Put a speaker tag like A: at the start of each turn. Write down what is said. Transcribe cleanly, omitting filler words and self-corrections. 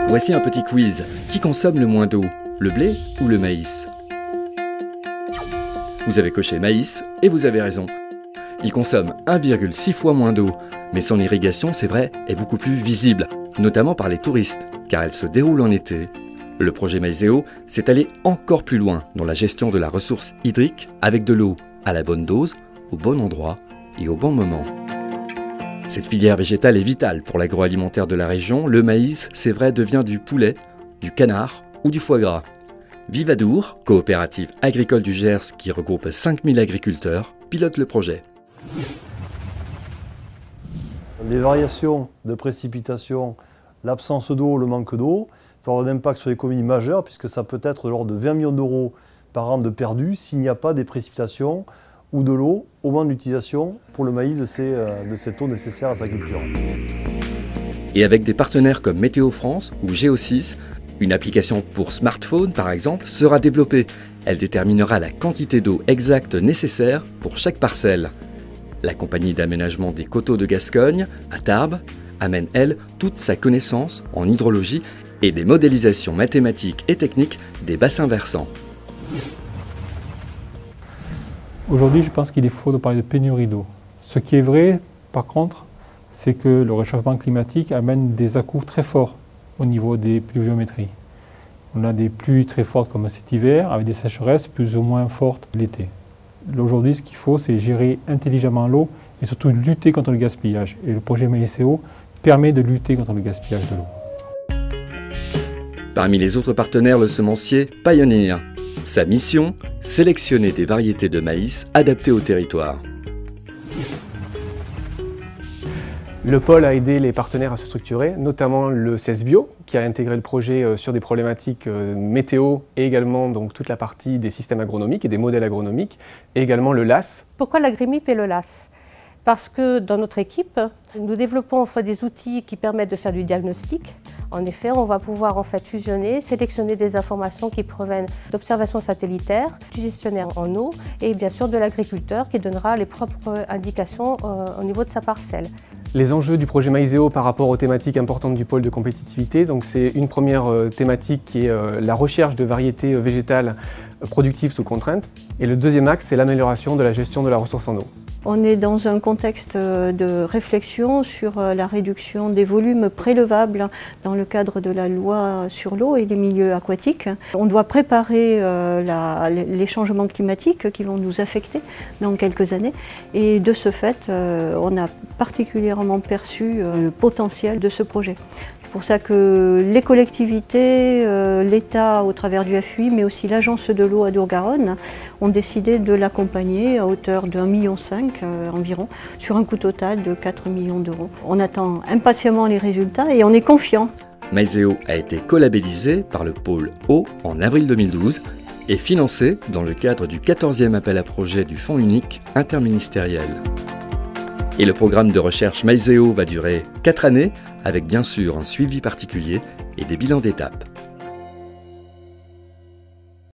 A: Voici un petit quiz. Qui consomme le moins d'eau, le blé ou le maïs? Vous avez coché maïs et vous avez raison. Il consomme 1,6 fois moins d'eau, mais son irrigation, c'est vrai, est beaucoup plus visible, notamment par les touristes, car elle se déroule en été. Le projet Maizeo s'est allé encore plus loin dans la gestion de la ressource hydrique avec de l'eau à la bonne dose, au bon endroit et au bon moment. Cette filière végétale est vitale pour l'agroalimentaire de la région. Le maïs, c'est vrai, devient du poulet, du canard ou du foie gras. Vivadour, coopérative agricole du Gers qui regroupe 5000 agriculteurs, pilote le projet.
B: Les variations de précipitations, l'absence d'eau, le manque d'eau, peut avoir un impact sur l'économie majeur puisque ça peut être de l'ordre de 20 millions d'euros par an de perdus s'il n'y a pas des précipitations ou de l'eau au moment de l'utilisation pour le maïs de cette eau nécessaire à sa culture.
A: Et avec des partenaires comme Météo France ou Géo6, une application pour smartphone par exemple sera développée. Elle déterminera la quantité d'eau exacte nécessaire pour chaque parcelle. La compagnie d'aménagement des coteaux de Gascogne, à Tarbes, amène elle toute sa connaissance en hydrologie et des modélisations mathématiques et techniques des bassins versants.
C: Aujourd'hui, je pense qu'il est faux de parler de pénurie d'eau. Ce qui est vrai, par contre, c'est que le réchauffement climatique amène des à-coups très forts au niveau des pluviométries. On a des pluies très fortes comme cet hiver, avec des sécheresses plus ou moins fortes l'été. Aujourd'hui, ce qu'il faut, c'est gérer intelligemment l'eau et surtout lutter contre le gaspillage. Et le projet Maizeo permet de lutter contre le gaspillage de l'eau.
A: Parmi les autres partenaires, le semencier Pioneer. Sa mission, sélectionner des variétés de maïs adaptées au territoire.
D: Le pôle a aidé les partenaires à se structurer, notamment le CESBio, qui a intégré le projet sur des problématiques météo et également donc, toute la partie des systèmes agronomiques et des modèles agronomiques, et également le LAS.
E: Pourquoi l'Agrimip et le LAS? Parce que dans notre équipe, nous développons des outils qui permettent de faire du diagnostic. En effet, on va pouvoir fusionner, sélectionner des informations qui proviennent d'observations satellitaires, du gestionnaire en eau et bien sûr de l'agriculteur qui donnera les propres indications au niveau de sa parcelle.
D: Les enjeux du projet Maizeo par rapport aux thématiques importantes du pôle de compétitivité, donc c'est une première thématique qui est la recherche de variétés végétales productives sous contrainte. Et le deuxième axe, c'est l'amélioration de la gestion de la ressource en eau.
F: On est dans un contexte de réflexion sur la réduction des volumes prélevables dans le cadre de la loi sur l'eau et les milieux aquatiques. On doit préparer les changements climatiques qui vont nous affecter dans quelques années. Et de ce fait, on a particulièrement perçu le potentiel de ce projet. C'est pour ça que les collectivités, l'État au travers du FUI, mais aussi l'Agence de l'eau Adour-Garonne ont décidé de l'accompagner à hauteur de 1,5 million environ, sur un coût total de 4 millions d'euros. On attend impatiemment les résultats et on est confiant.
A: Maizeo a été colabellisé par le pôle eau en avril 2012 et financé dans le cadre du 14e appel à projet du Fonds unique interministériel. Et le programme de recherche Maizeo va durer 4 années, avec bien sûr un suivi particulier et des bilans d'étape.